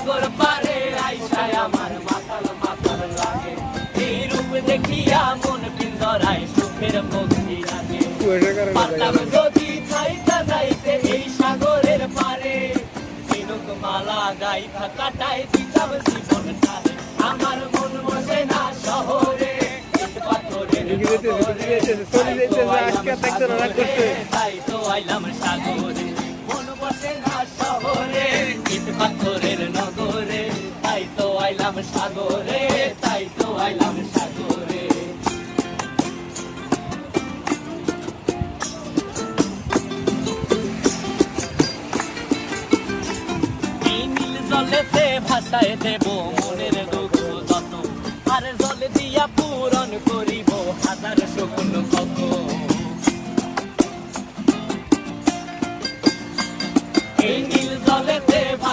সাগর পারে আইসায় আমার মাতাল মাতাল লাগে এই রূপ দেখিয়া মন পিঞ্জরায় সুখের পক্ষী লাগে পারতাম যদি যাইতে যাইতে এই সাগরের পারে ঝিনুক মালা গাইথা কাটায় দিতাম জীবনটারে আমার মন বসে না শহরে তাই তো আইলাম সাগরে মন বসে না শহরে ইট পাথরের নগরে তাই তো আইলাম সাগরে তাই তো আইলাম সাগরে এই নীল জলেতে ভাসায় দেব মনের দুঃখ যত আর জলে দিয়া পূরণ করিব হাজার শকুন কত এই নীল জলেতে